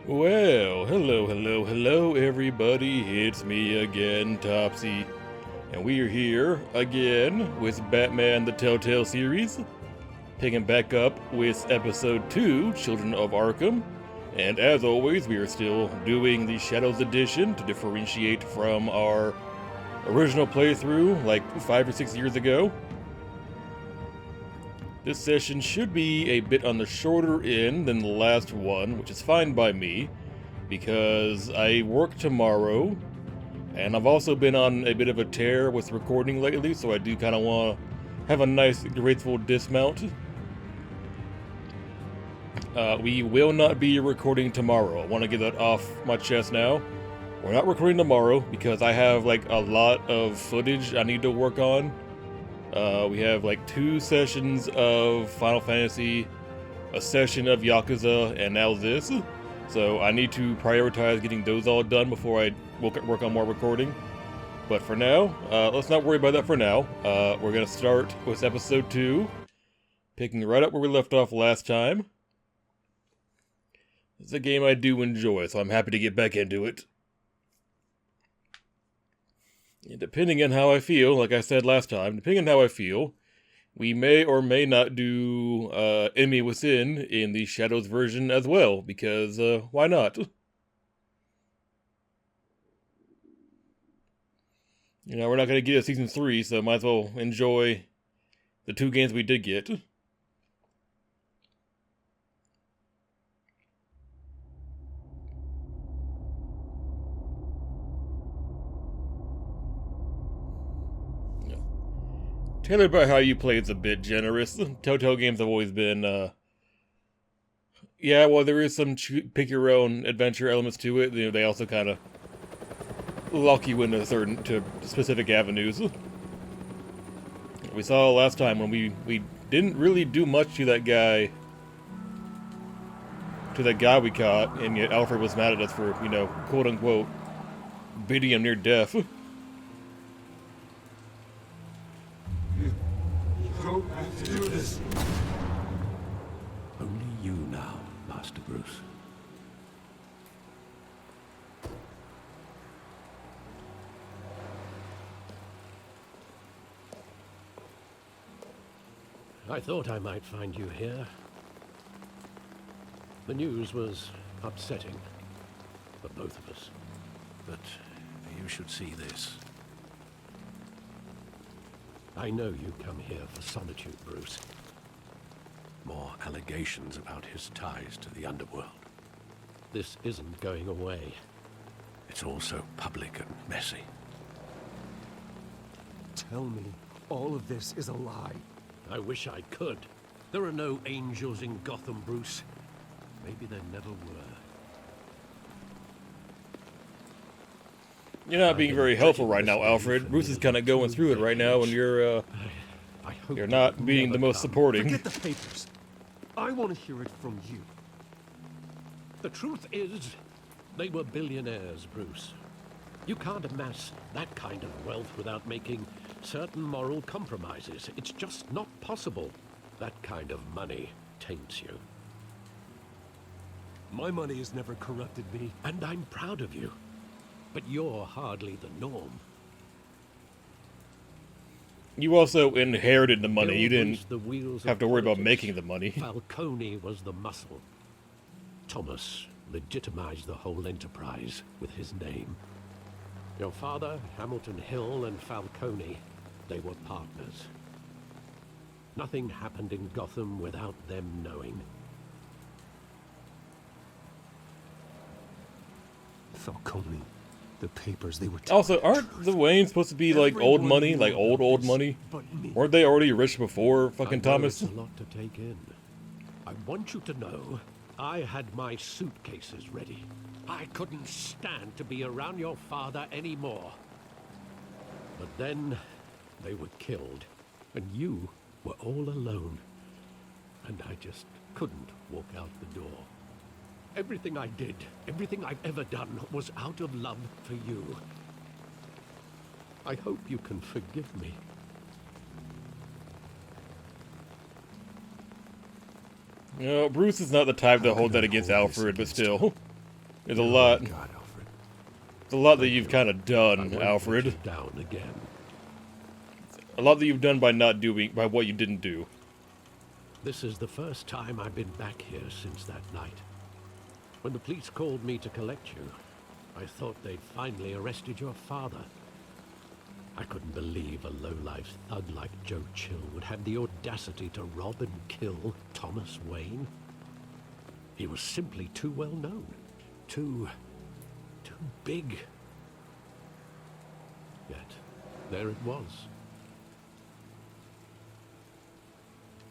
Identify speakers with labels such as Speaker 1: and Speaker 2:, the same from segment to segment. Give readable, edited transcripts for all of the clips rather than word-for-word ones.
Speaker 1: Well, hello everybody, it's me again, Topsy, and we are here again with Batman the Telltale Series, picking back up with episode 2, Children of Arkham, and as always, we are still doing the Shadows Edition to differentiate from our original playthrough like 5 or 6 years ago. This session should be a bit on the shorter end than the last one, which is fine by me, because I work tomorrow, and I've also been on a bit of a tear with recording lately, so I do kind of want to have a nice, graceful dismount. We will not be recording tomorrow. I want to get that off my chest now. We're not recording tomorrow because I have like a lot of footage I need to work on. We have like 2 sessions of Final Fantasy, a session of Yakuza, and now this. So I need to prioritize getting those all done before I work on more recording. But for now, let's not worry about that for now. We're going to start with episode 2, picking right up where we left off last time. It's a game I do enjoy, so I'm happy to get back into it. And depending on how I feel, like I said last time, depending on how I feel, we may or may not do Enemy Within in the Shadows version as well, because why not? You know, we're not going to get a Season 3, so might as well enjoy the 2 games we did get. Tailored by how you play is a bit generous. Telltale games have always been, yeah, well, there is some pick-your-own adventure elements to it. You know, they also kind of lock you into to specific avenues. We saw last time when we didn't really do much to that guy we caught, and yet Alfred was mad at us for, you know, quote-unquote, beating him near death.
Speaker 2: Don't have to do this.
Speaker 3: Only you now, Master Bruce.
Speaker 4: I thought I might find you here. The news was upsetting for both of us.
Speaker 3: But you should see this.
Speaker 4: I know you come here for solitude, Bruce.
Speaker 3: More allegations about his ties to the underworld.
Speaker 4: This isn't going away.
Speaker 3: It's all so public and messy.
Speaker 2: Tell me all of this is a lie.
Speaker 4: I wish I could. There are no angels in Gotham, Bruce. Maybe there never were.
Speaker 1: You're not being very helpful right now, Alfred. Bruce is kind of going through it right now, and you're not being the most supporting.
Speaker 2: Forget the papers. I want to hear it from you.
Speaker 4: The truth is, they were billionaires, Bruce. You can't amass that kind of wealth without making certain moral compromises. It's just not possible. That kind of money taints you.
Speaker 2: My money has never corrupted me.
Speaker 4: And I'm proud of you. But you're hardly the norm.
Speaker 1: You also inherited the money. You didn't
Speaker 4: the wheels
Speaker 1: have to worry about
Speaker 4: politics.
Speaker 1: making the money.
Speaker 4: Falcone was the muscle. Thomas legitimized the whole enterprise with his name. Your father, Hamilton Hill, and Falcone, they were partners. Nothing happened in Gotham without them knowing.
Speaker 2: Falcone. The papers, they were...
Speaker 1: Also, aren't the Waynes supposed to be like old money? Like old money?
Speaker 2: But me.
Speaker 1: Weren't they already rich before fucking
Speaker 4: I know
Speaker 1: Thomas?
Speaker 4: It's a lot to take in. I want you to know, I had my suitcases ready. I couldn't stand to be around your father anymore. But then, they were killed, and you were all alone. And I just couldn't walk out the door. Everything I did, everything I've ever done, was out of love for you. I hope you can forgive me.
Speaker 1: You know, Bruce is not the type to hold that against Alfred, but still. There's a lot.
Speaker 3: God, Alfred.
Speaker 1: There's a lot that you've kind of
Speaker 4: I
Speaker 1: done,
Speaker 4: won't let
Speaker 1: Alfred.
Speaker 4: you down again.
Speaker 1: A lot that you've done by not doing, by what you didn't do.
Speaker 4: This is the first time I've been back here since that night. When the police called me to collect you, I thought they'd finally arrested your father. I couldn't believe a low-life thug like Joe Chill would have the audacity to rob and kill Thomas Wayne. He was simply too well known. Too big. Yet, there it was.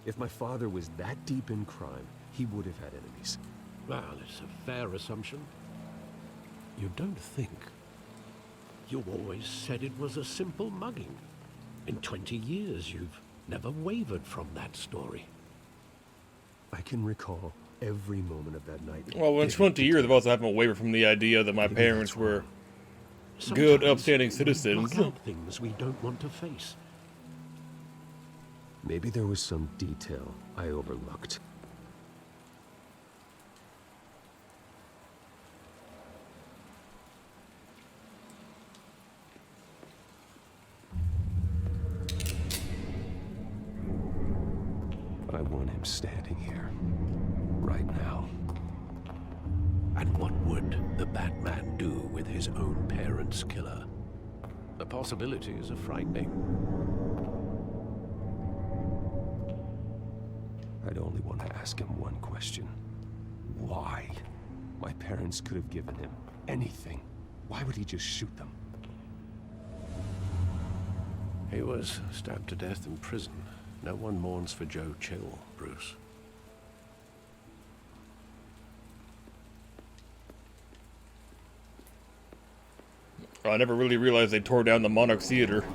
Speaker 2: If my father was that deep in crime, he would have had enemies.
Speaker 4: Well, it's a fair assumption. You don't think? You always said it was a simple mugging. In 20 years, you've never wavered from that story.
Speaker 2: I can recall every moment of that night.
Speaker 1: Well, in 20 years, I've also haven't wavered from the idea that my parents were good,
Speaker 4: Sometimes
Speaker 1: upstanding
Speaker 4: we
Speaker 1: citizens.
Speaker 4: block out things we don't want to face.
Speaker 2: Maybe there was some detail I overlooked. I want him standing here, right now.
Speaker 3: And what would the Batman do with his own parents' killer? The possibilities are frightening.
Speaker 2: I'd only want to ask him one question. Why? My parents could have given him anything. Why would he just shoot them?
Speaker 3: He was stabbed to death in prison. No one mourns for Joe Chill, Bruce.
Speaker 1: I never really realized they tore down the Monarch Theater.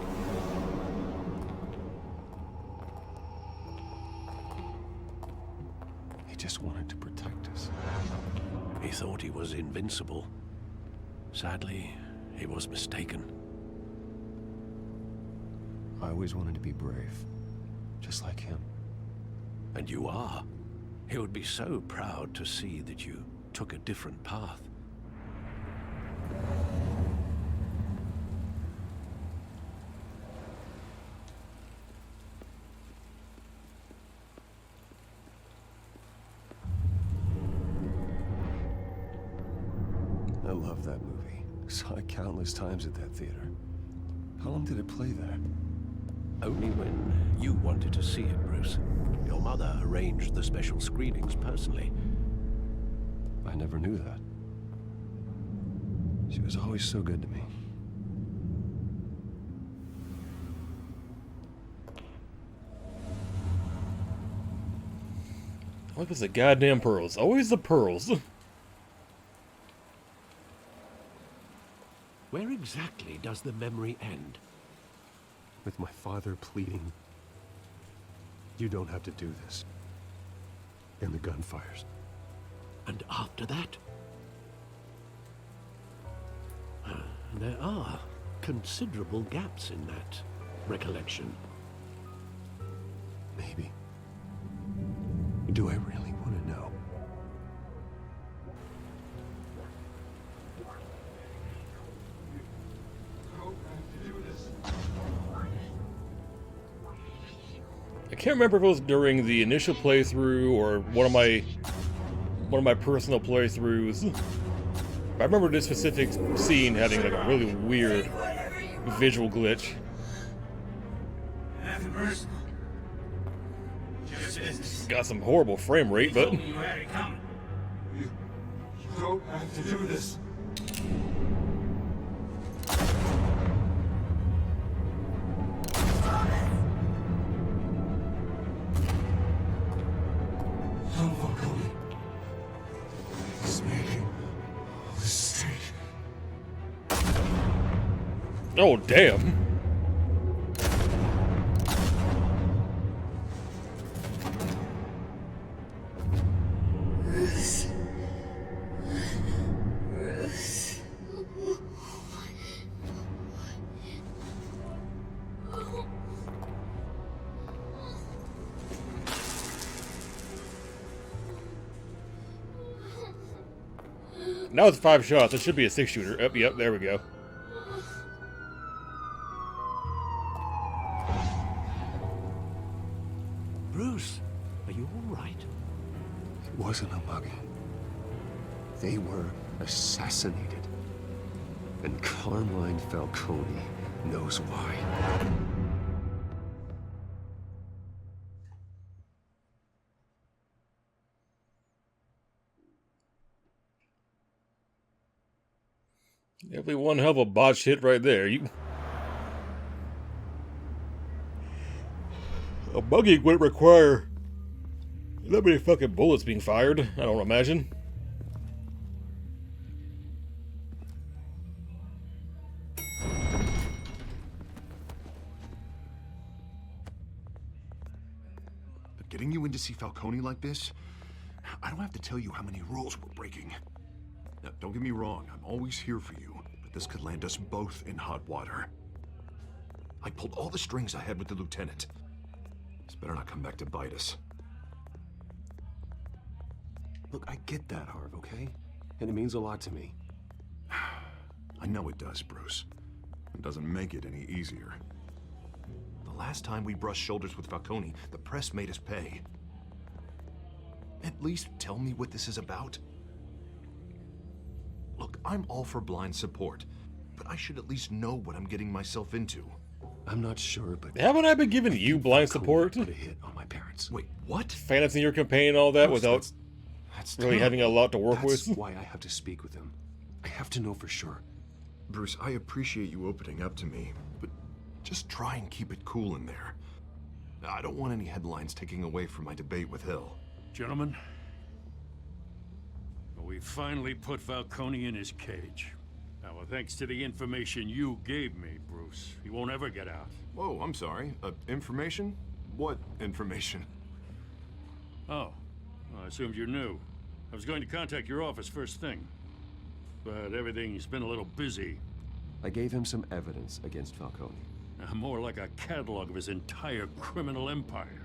Speaker 2: He just wanted to protect us.
Speaker 3: He thought he was invincible. Sadly, he was mistaken.
Speaker 2: I always wanted to be brave, just like him.
Speaker 3: And you are. He would be so proud to see that you took a different path.
Speaker 2: I love that movie. Saw it countless times at that theater. How long did it play there?
Speaker 3: Only when you wanted to see it, Bruce. Your mother arranged the special screenings personally.
Speaker 2: I never knew that. She was always so good to me.
Speaker 1: What was the goddamn pearls? Always the pearls.
Speaker 4: Where exactly does the memory end?
Speaker 2: With my father pleading, "You don't have to do this." And the gunfires.
Speaker 4: And after that? There are considerable gaps in that recollection.
Speaker 2: Maybe. Do I really want to know?
Speaker 1: I can't remember if it was during the initial playthrough or one of my personal playthroughs. I remember this specific scene having like a really weird visual glitch.
Speaker 5: Nothing personal. Just business.
Speaker 1: Got some horrible frame rate, but
Speaker 5: You had it coming. You don't have to do this. Don't fuck with me. He's making a mistake.
Speaker 1: oh damn. Now it's 5 shots. It should be a 6-shooter. Yep, there we go.
Speaker 4: Bruce, are you all right?
Speaker 2: It wasn't a mug. They were assassinated. And Carmine Falcone knows why.
Speaker 1: Definitely one hell of a botched hit right there. A buggy wouldn't require that many fucking bullets being fired, I don't imagine.
Speaker 5: But getting you in to see Falcone like this, I don't have to tell you how many rules we're breaking. Now, don't get me wrong, I'm always here for you, but this could land us both in hot water. I pulled all the strings I had with the lieutenant. This better not come back to bite us.
Speaker 2: Look, I get that, Harv, okay? And it means a lot to me.
Speaker 5: I know it does, Bruce. It doesn't make it any easier. The last time we brushed shoulders with Falcone, the press made us pay. At least tell me what this is about. Look, I'm all for blind support, but I should at least know what I'm getting myself into.
Speaker 2: I'm not sure, but...
Speaker 1: Haven't I been giving you blind support?
Speaker 2: Put a hit on my parents.
Speaker 5: Wait, what?
Speaker 1: Fantasy your campaign and all that
Speaker 5: Bruce,
Speaker 1: without
Speaker 5: that's
Speaker 1: really
Speaker 5: terrible.
Speaker 1: having a lot to work
Speaker 2: That's
Speaker 1: with?
Speaker 2: why I have to speak with him. I have to know for sure.
Speaker 5: Bruce, I appreciate you opening up to me, but just try and keep it cool in there. I don't want any headlines taking away from my debate with Hill.
Speaker 6: Gentlemen, we finally put Falcone in his cage. Now, thanks to the information you gave me, Bruce, he won't ever get out.
Speaker 5: Whoa, I'm sorry. Information? What information?
Speaker 6: Oh, well, I assumed you knew. I was going to contact your office first thing, but everything's been a little busy.
Speaker 2: I gave him some evidence against Falcone.
Speaker 6: More like a catalog of his entire criminal empire.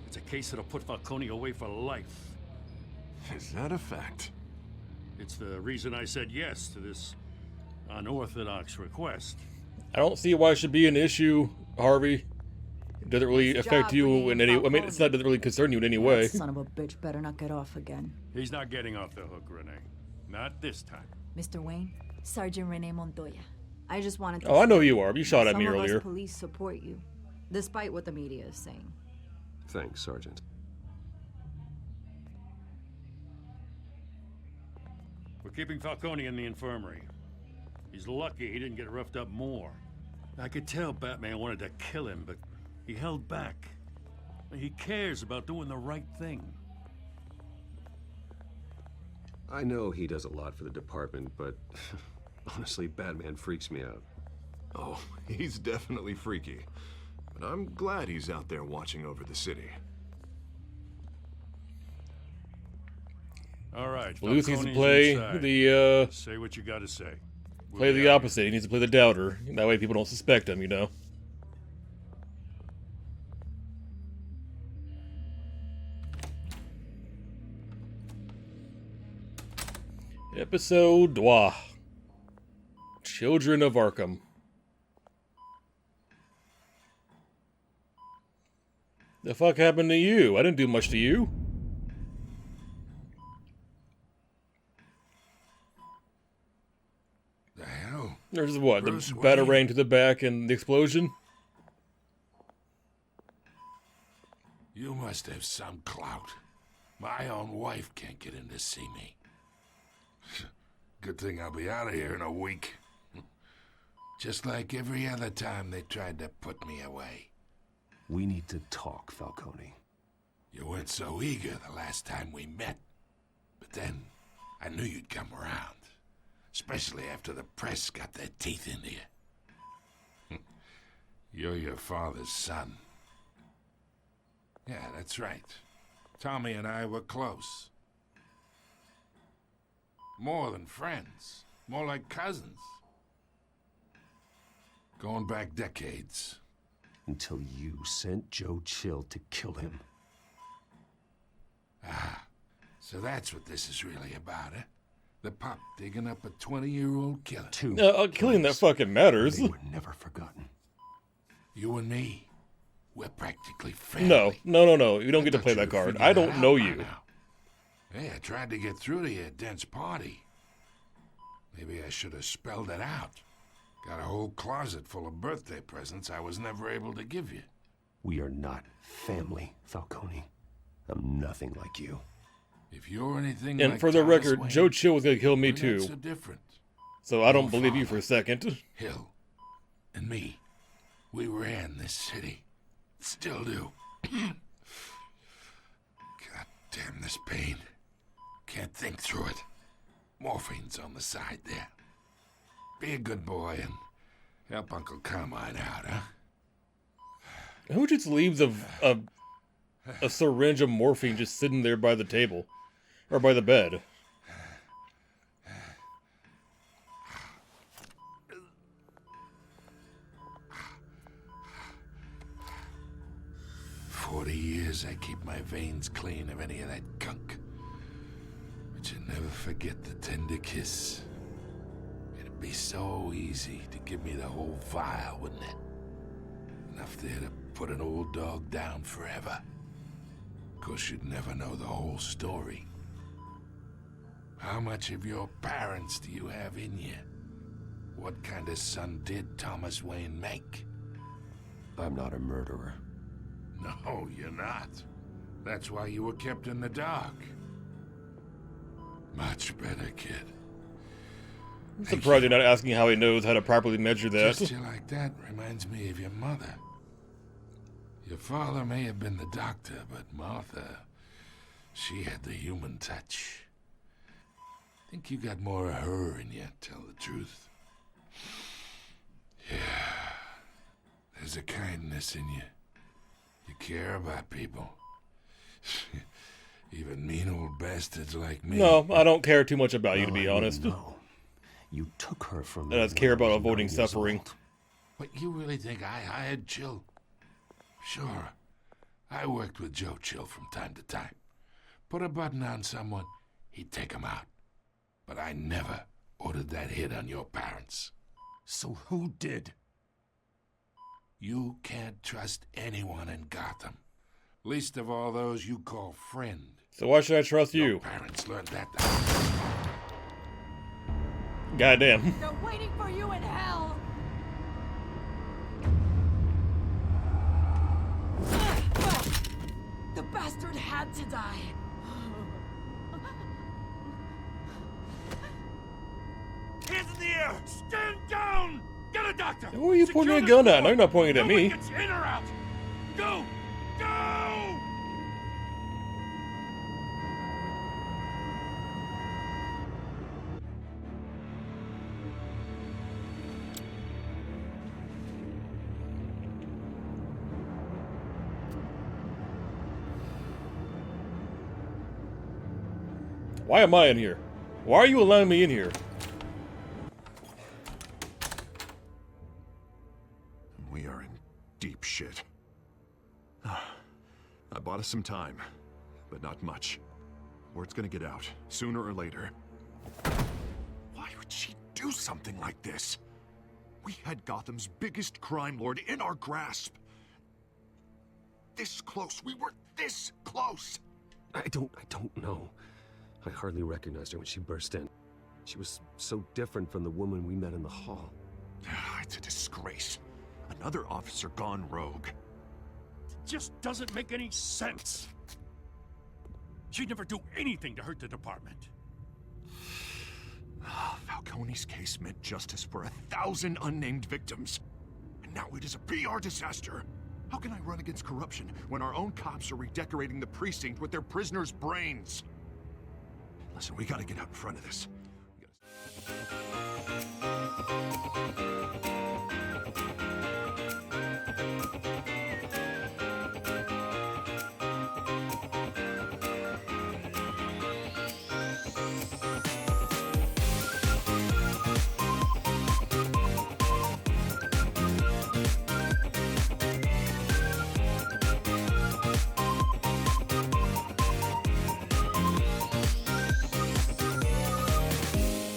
Speaker 6: It's a case that'll put Falcone away for life.
Speaker 5: Is that a fact?
Speaker 6: It's the reason I said yes to this unorthodox request.
Speaker 1: I don't see why it should be an issue, Harvey. It doesn't really
Speaker 7: Nice
Speaker 1: affect
Speaker 7: job
Speaker 1: you
Speaker 7: bringing
Speaker 1: in
Speaker 7: in
Speaker 1: any... I mean,
Speaker 7: Falcone.
Speaker 1: it's not doesn't really concern you in any way.
Speaker 7: That son of a bitch better not get off again.
Speaker 6: He's not getting off the hook, Renee. Not this time.
Speaker 8: Mr. Wayne, Sergeant Renee Montoya. I just wanted to
Speaker 1: Oh, I know
Speaker 8: say
Speaker 1: who you are. You shot at me
Speaker 7: Some of
Speaker 1: earlier.
Speaker 7: us police support you, despite what the media is saying.
Speaker 2: Thanks, Sergeant.
Speaker 6: We're keeping Falcone in the infirmary. He's lucky he didn't get roughed up more. I could tell Batman wanted to kill him, but he held back. He cares about doing the right thing.
Speaker 2: I know he does a lot for the department, but honestly, Batman freaks me out.
Speaker 5: Oh, he's definitely freaky. But I'm glad he's out there watching over the city.
Speaker 6: All right,
Speaker 1: Lucy needs to
Speaker 6: Falcone's
Speaker 1: play
Speaker 6: inside.
Speaker 1: the,
Speaker 6: Say what you gotta say. We'll
Speaker 1: play
Speaker 6: be
Speaker 1: the
Speaker 6: out
Speaker 1: opposite. He needs to play the doubter. That way people don't suspect him, you know? Episode 2. Children of Arkham. The fuck happened to you? I didn't do much to you.
Speaker 9: The hell?
Speaker 1: There's what?
Speaker 9: Bruce
Speaker 1: The
Speaker 9: Wayne?
Speaker 1: batarang to the back and the explosion?
Speaker 9: You must have some clout. My own wife can't get in to see me. Good thing I'll be out of here in a week. Just like every other time they tried to put me away.
Speaker 2: We need to talk, Falcone.
Speaker 9: You weren't so eager the last time we met. But then, I knew you'd come around. Especially after the press got their teeth into you. You're your father's son. Yeah, that's right. Tommy and I were close. More than friends. More like cousins. Going back decades.
Speaker 2: Until you sent Joe Chill to kill him.
Speaker 9: Ah, so that's what this is really about, eh? The pup digging up a 20-year-old killer.
Speaker 1: Killing that fucking matters.
Speaker 2: They were never forgotten.
Speaker 9: You and me, we're practically family.
Speaker 1: No. You don't get to play that card. I don't know you.
Speaker 9: Hey, I tried to get through to your dense party. Maybe I should have spelled it out. Got a whole closet full of birthday presents I was never able to give you.
Speaker 2: We are not family, Falcone. I'm nothing like you.
Speaker 9: If you're anything
Speaker 1: And
Speaker 9: like
Speaker 1: for the
Speaker 9: Thomas
Speaker 1: record,
Speaker 9: Wayne,
Speaker 1: Joe Chill was gonna kill me
Speaker 9: we're
Speaker 1: too.
Speaker 9: not so different.
Speaker 1: So I don't
Speaker 9: Your
Speaker 1: believe you
Speaker 9: father,
Speaker 1: for a second.
Speaker 9: Hill, and me, we ran this city. Still do. God damn this pain. Can't think through it. Morphine's on the side there. Be a good boy and help Uncle Carmine out, huh?
Speaker 1: Who just leaves a syringe of morphine just sitting there by the table? Or by the bed?
Speaker 9: Years I keep my veins clean of any of that gunk. But you never forget the tender kiss. It'd be so easy to give me the whole vial, wouldn't it? Enough there to put an old dog down forever. Of course, you'd never know the whole story. How much of your parents do you have in you? What kind of son did Thomas Wayne make?
Speaker 2: I'm not a murderer.
Speaker 9: No, you're not. That's why you were kept in the dark. Much better, kid.
Speaker 1: I'm surprised you're not asking how he knows how to properly measure that.
Speaker 9: Gesture like that reminds me of your mother. Your father may have been the doctor, but Martha, she had the human touch. Think you got more of her in you, tell the truth. Yeah. There's a kindness in you. You care about people. Even mean old bastards like me.
Speaker 1: No, I don't care too much about you, to be honest.
Speaker 2: No. You took her from
Speaker 1: I just care about avoiding suffering.
Speaker 9: What, you really think I hired Chill? Sure. I worked with Joe Chill from time to time. Put a button on someone, he'd take him out. But I never ordered that hit on your parents.
Speaker 2: So who did?
Speaker 9: You can't trust anyone in Gotham. Least of all those you call friend.
Speaker 1: So why should I trust you?
Speaker 9: Your parents learned that.
Speaker 1: Goddamn.
Speaker 8: They're waiting for you in hell! The bastard had to die.
Speaker 6: Hands in the air! Stand down! Get a doctor!
Speaker 1: Who are you pointing a gun at? No, you're not pointing it at me.
Speaker 6: Gets in or out! Go! Go!
Speaker 1: Why am I in here? Why are you allowing me in here?
Speaker 5: We are in deep shit. I bought us some time, but not much. Word's gonna get out, sooner or later. Why would she do something like this? We had Gotham's biggest crime lord in our grasp. This close, we were this close!
Speaker 2: I don't know. I hardly recognized her when she burst in. She was so different from the woman we met in the hall.
Speaker 5: It's a disgrace. Another officer gone rogue.
Speaker 6: Just doesn't make any sense. She'd never do anything to hurt the department.
Speaker 5: Falcone's case meant justice for 1,000 unnamed victims. And now it is a PR disaster. How can I run against corruption when our own cops are redecorating the precinct with their prisoners' brains? Listen, we gotta get out in front of this.